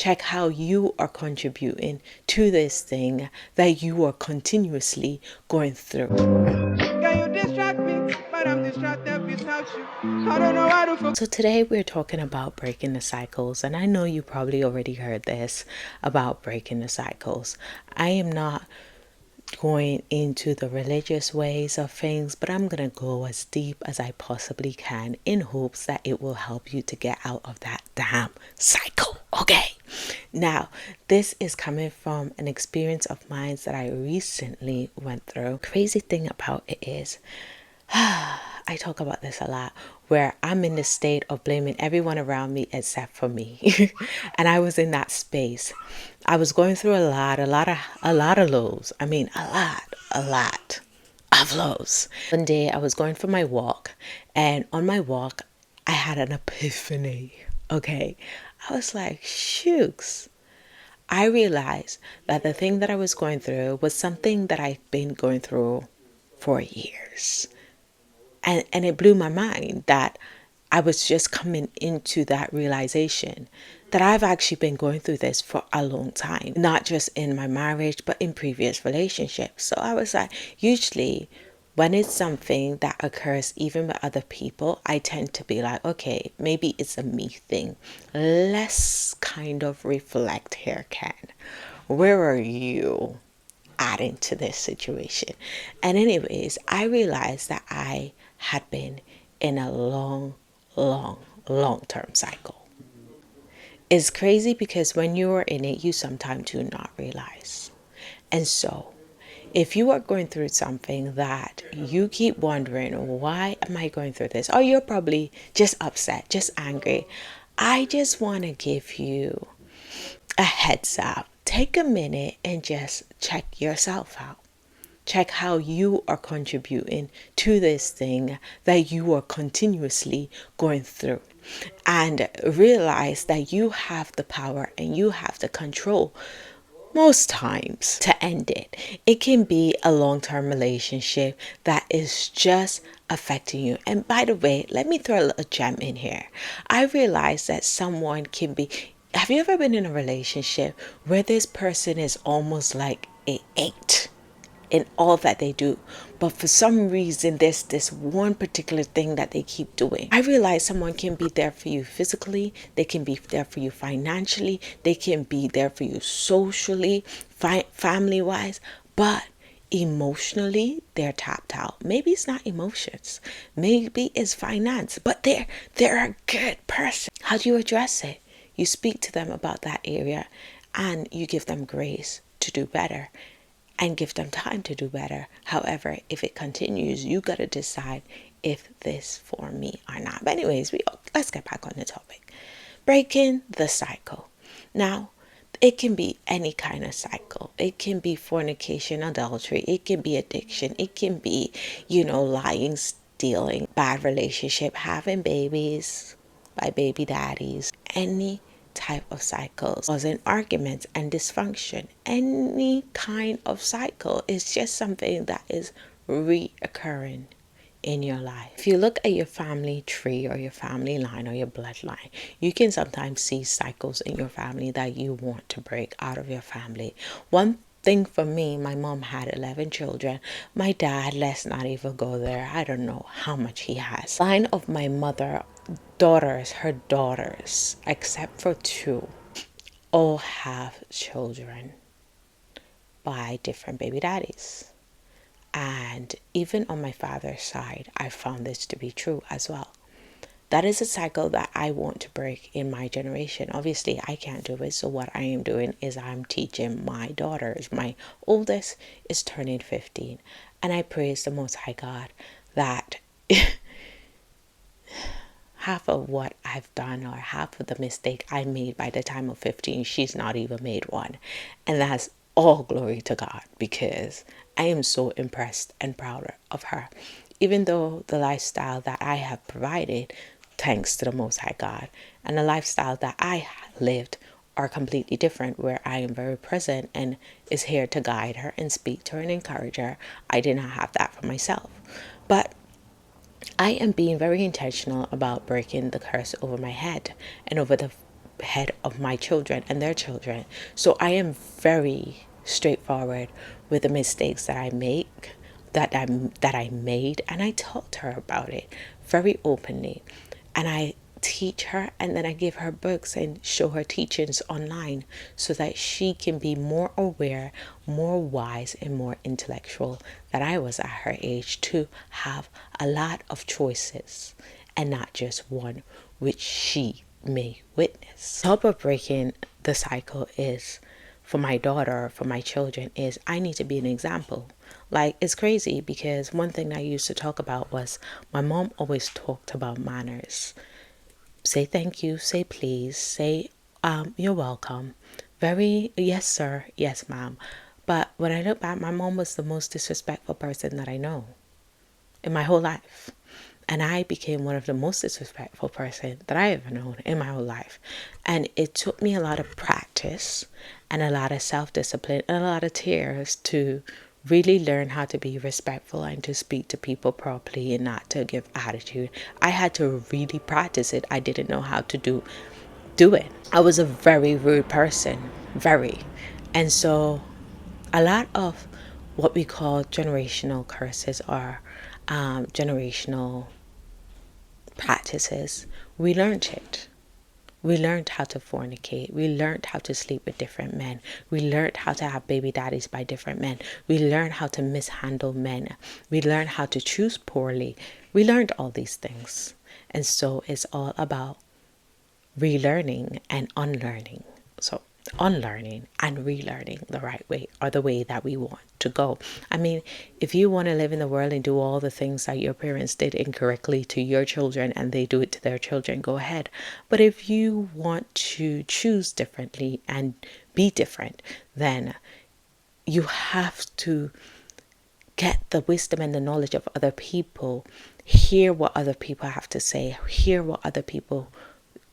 check how you are contributing to this thing that you are continuously going through. Can you distract me? But I'm distracted without you. I don't know how to focus. So today we're talking about breaking the cycles, and I know you probably already heard this about breaking the cycles. I am not going into the religious ways of things, but I'm going to go as deep as I possibly can in hopes that it will help you to get out of that damn cycle. Okay. Now, this is coming from an experience of mine that I recently went through. Crazy thing about it is, I talk about this a lot, where I'm in the state of blaming everyone around me except for me. And I was in that space. I was going through a lot of lows. I mean, a lot of lows. One day I was going for my walk, and on my walk, I had an epiphany. Okay. I was like, shooks. I realized that the thing that I was going through was something that I've been going through for years. And it blew my mind that I was just coming into that realization that I've actually been going through this for a long time, not just in my marriage, but in previous relationships. So I was like, usually when it's something that occurs even with other people, I tend to be like, okay, maybe it's a me thing. Let's kind of reflect here, Ken. Where are you adding to this situation? And anyways, I realized that I had been in a long-term cycle. It's crazy because when you are in it, you sometimes do not realize. And so, if you are going through something that you keep wondering, why am I going through this? Or you're probably just upset, just angry. I just want to give you a heads up. Take a minute and just check yourself out. Check how you are contributing to this thing that you are continuously going through. And realize that you have the power and you have the control most times to end it. It can be a long-term relationship that is just affecting you. And by the way, let me throw a little gem in here. I realize that someone can be, have you ever been in a relationship where this person is almost like a 8 in all that they do, but for some reason there's this one particular thing that they keep doing? I realize someone can be there for you physically, they can be there for you financially, they can be there for you socially, family wise, but emotionally they're tapped out. Maybe it's not emotions, maybe it's finance, but they're a good person. How do you address it? You speak to them about that area and you give them grace to do better and give them time to do better. However, if it continues, you got to decide if this for me or not. But anyways, let's get back on the topic. Breaking the cycle. Now, it can be any kind of cycle. It can be fornication, adultery. It can be addiction. It can be, lying, stealing, bad relationship, having babies by baby daddies. Any type of cycles, causing arguments and dysfunction. Any kind of cycle is just something that is reoccurring in your life. If you look at your family tree or your family line or your bloodline, you can sometimes see cycles in your family that you want to break out of your family. One thing for me, my mom had 11 children. My dad, let's not even go there. I don't know how much he has. Line of my mother, her daughters, except for 2, all have children by different baby daddies. And even on my father's side, I found this to be true as well. That is a cycle that I want to break in my generation. Obviously, I can't do it. So what I am doing is I'm teaching my daughters. My oldest is turning 15. And I praise the Most High God that half of what I've done or half of the mistake I made by the time of 15, she's not even made one. And that's all glory to God, because I am so impressed and proud of her. Even though the lifestyle that I have provided, thanks to the Most High God, and the lifestyle that I lived are completely different, where I am very present and is here to guide her and speak to her and encourage her. I did not have that for myself. But I am being very intentional about breaking the curse over my head and over the head of my children and their children. So I am very straightforward with the mistakes that I make, that I made, and I told her about it very openly. And I teach her, and then I give her books and show her teachings online so that she can be more aware, more wise, and more intellectual than I was at her age, to have a lot of choices and not just one which she may witness. The help of breaking the cycle is, for my daughter, for my children, is I need to be an example. Like, it's crazy because one thing I used to talk about was my mom always talked about manners. Say thank you, say please, say you're welcome. Very, yes sir, yes ma'am. But when I look back, my mom was the most disrespectful person that I know in my whole life. And I became one of the most disrespectful person that I ever known in my whole life. And it took me a lot of practice and a lot of self-discipline and a lot of tears to really learn how to be respectful and to speak to people properly and not to give attitude. I had to really practice it. I didn't know how to do it. I was a very rude person, very. And so a lot of what we call generational curses are generational practices. We learned it. We learned how to fornicate. We learned how to sleep with different men. We learned how to have baby daddies by different men. We learned how to mishandle men. We learned how to choose poorly. We learned all these things. And so it's all about relearning and unlearning. So unlearning and relearning the right way, or the way that we want to go. I mean, if you want to live in the world and do all the things that your parents did incorrectly to your children and they do it to their children, go ahead. But if you want to choose differently and be different, then you have to get the wisdom and the knowledge of other people, hear what other people have to say, hear what other people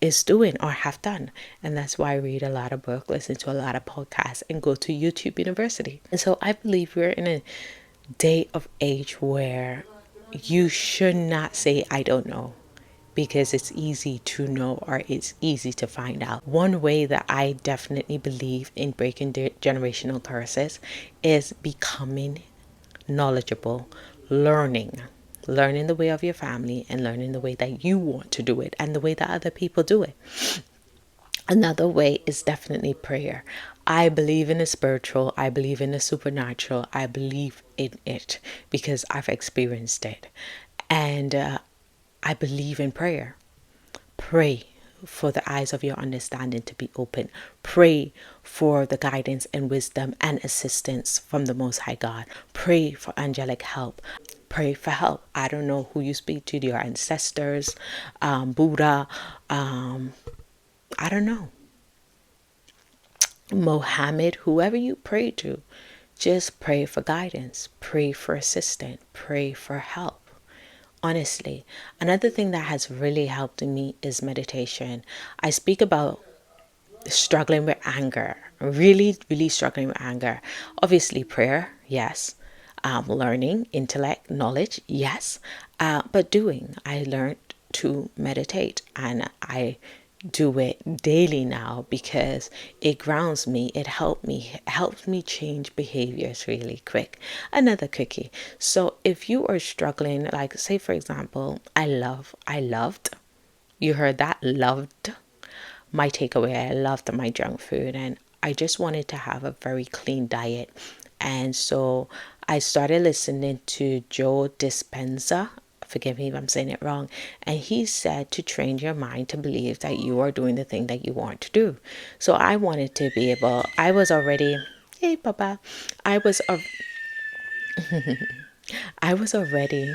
is doing or have done. And that's why I read a lot of books, listen to a lot of podcasts, and go to YouTube University. And so I believe we're in a day of age where you should not say I don't know, because it's easy to know or it's easy to find out. One way that I definitely believe in breaking generational curses is becoming knowledgeable, learning the way of your family and learning the way that you want to do it and the way that other people do it. Another way is definitely prayer. I believe in the spiritual, I believe in the supernatural, I believe in it because I've experienced it. And I believe in prayer. Pray for the eyes of your understanding to be open. Pray for the guidance and wisdom and assistance from the Most High God. Pray for angelic help. Pray for help. I don't know who you speak to, your ancestors, Buddha, I don't know, Mohammed, whoever you pray to, just pray for guidance, pray for assistance, pray for help. Honestly, another thing that has really helped me is meditation. I speak about struggling with anger, really struggling with anger. Obviously, prayer, yes. Learning, intellect, knowledge, yes. But doing, I learned to meditate, and I do it daily now because it grounds me. It helps me change behaviors really quick. Another quickie. So if you are struggling, like say for example, I loved, you heard that, loved my takeaway. I loved my junk food and I just wanted to have a very clean diet. And so I started listening to Joe Dispenza. Forgive me if I'm saying it wrong. And he said to train your mind to believe that you are doing the thing that you want to do. So I wanted to be able, I was already, hey, Papa, I was, I was already,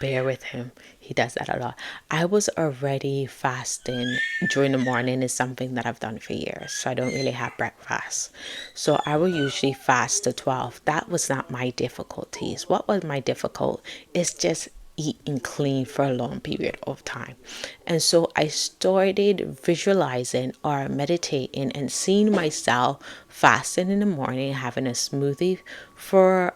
bear with him. He does that a lot. I was already fasting during the morning is something that I've done for years. So I don't really have breakfast. So I will usually fast to 12. That was not my difficulties. What was my difficult is just eating clean for a long period of time. And so I started visualizing or meditating and seeing myself fasting in the morning, having a smoothie for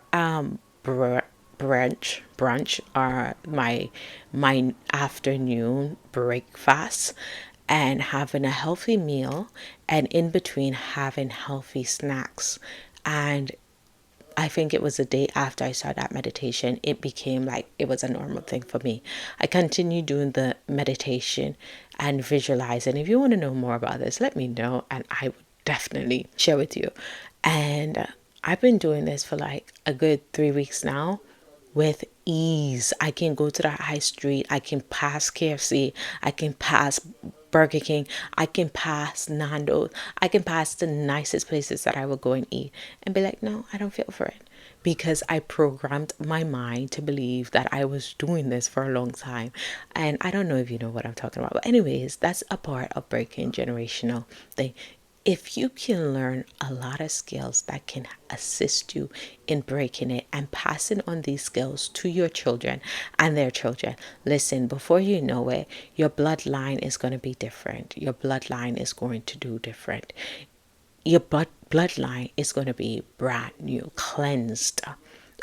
brunch or my afternoon breakfast, and having a healthy meal, and in between having healthy snacks. And I think it was the day after I started that meditation, it became like it was a normal thing for me. I continued doing the meditation and visualizing. If you want to know more about this, let me know and I would definitely share with you. And I've been doing this for like a good 3 weeks now with ease. I can go to the high street, I can pass KFC, I can pass Burger King, I can pass Nando's, I can pass the nicest places that I will go and eat and be like, no, I don't feel for it. Because I programmed my mind to believe that I was doing this for a long time. And I don't know if you know what I'm talking about. But anyways, that's a part of breaking generational thing. If you can learn a lot of skills that can assist you in breaking it and passing on these skills to your children and their children, listen, before you know it, your bloodline is going to be different. Your bloodline is going to do different. Your bloodline is going to be brand new, cleansed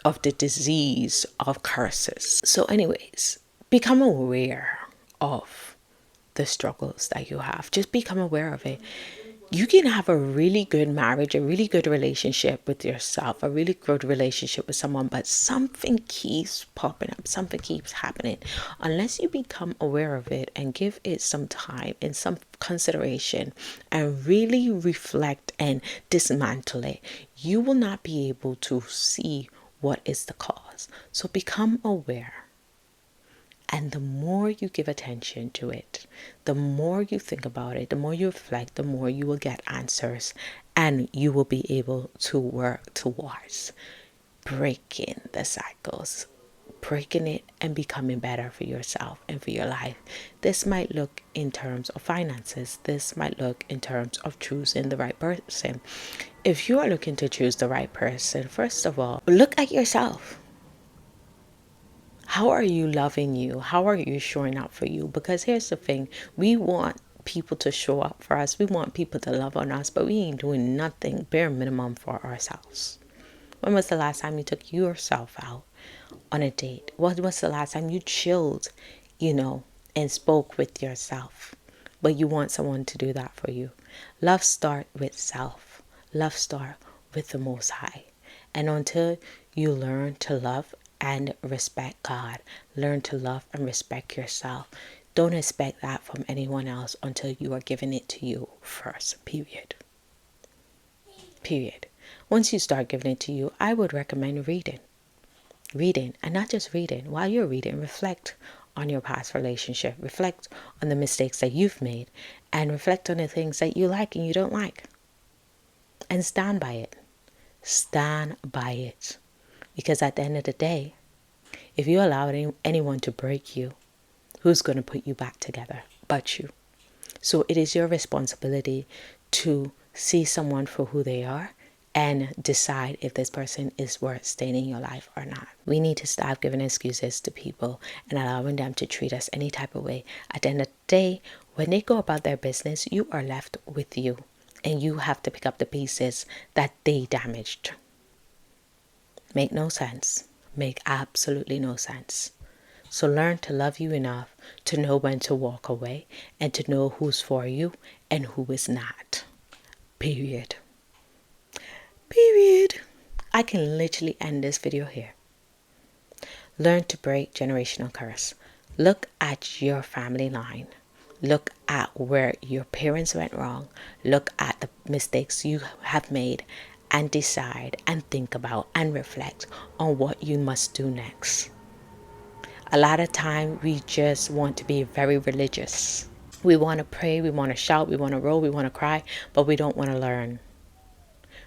of the disease of curses. So anyways, become aware of the struggles that you have. Just become aware of it. You can have a really good marriage, a really good relationship with yourself, a really good relationship with someone, but something keeps popping up, something keeps happening. Unless you become aware of it and give it some time and some consideration and really reflect and dismantle it, you will not be able to see what is the cause. So become aware. And the more you give attention to it, the more you think about it, the more you reflect, the more you will get answers and you will be able to work towards breaking the cycles, breaking it and becoming better for yourself and for your life. This might look in terms of finances. This might look in terms of choosing the right person. If you are looking to choose the right person, first of all, look at yourself. How are you loving you? How are you showing up for you? Because here's the thing. We want people to show up for us. We want people to love on us, but we ain't doing nothing bare minimum for ourselves. When was the last time you took yourself out on a date? When was the last time you chilled, and spoke with yourself? But you want someone to do that for you. Love starts with self. Love starts with the Most High. And until you learn to love and respect God, learn to love and respect yourself, don't expect that from anyone else until you are giving it to you first, period. Once you start giving it to you, I would recommend reading, and not just reading. While you're reading, reflect on your past relationship, reflect on the mistakes that you've made, and reflect on the things that you like and you don't like, and stand by it. Because at the end of the day, if you allow anyone to break you, who's going to put you back together but you? So it is your responsibility to see someone for who they are and decide if this person is worth staying in your life or not. We need to stop giving excuses to people and allowing them to treat us any type of way. At the end of the day, when they go about their business, you are left with you. And you have to pick up the pieces that they damaged. Make no sense. Make absolutely no sense. So learn to love you enough to know when to walk away and to know who's for you and who is not. Period. I can literally end this video here. Learn to break generational curse. Look at your family line. Look at where your parents went wrong. Look at the mistakes you have made and decide and think about and reflect on what you must do next. A lot of time we just want to be very religious. We want to pray, we want to shout, we want to roll, we want to cry, but we don't want to learn.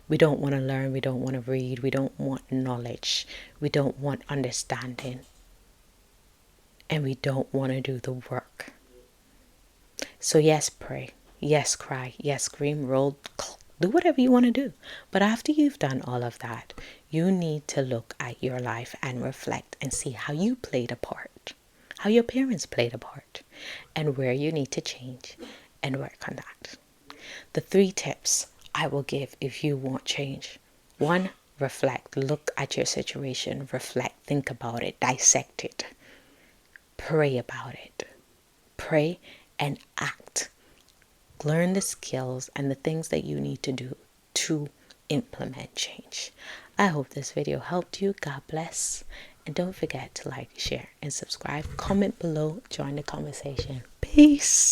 We don't want to learn, we don't want to read, we don't want knowledge, we don't want understanding, and we don't want to do the work. So yes, pray, yes, cry, yes, scream, roll, do whatever you want to do. But after you've done all of that, you need to look at your life and reflect and see how you played a part, how your parents played a part, and where you need to change and work on that. The 3 tips I will give if you want change. 1, reflect. Look at your situation. Reflect. Think about it. Dissect it. Pray about it. Pray and act learn the skills and the things that you need to do to implement change. I hope this video helped you. God bless. And don't forget to like, share, and subscribe. Comment below. Join the conversation. Peace.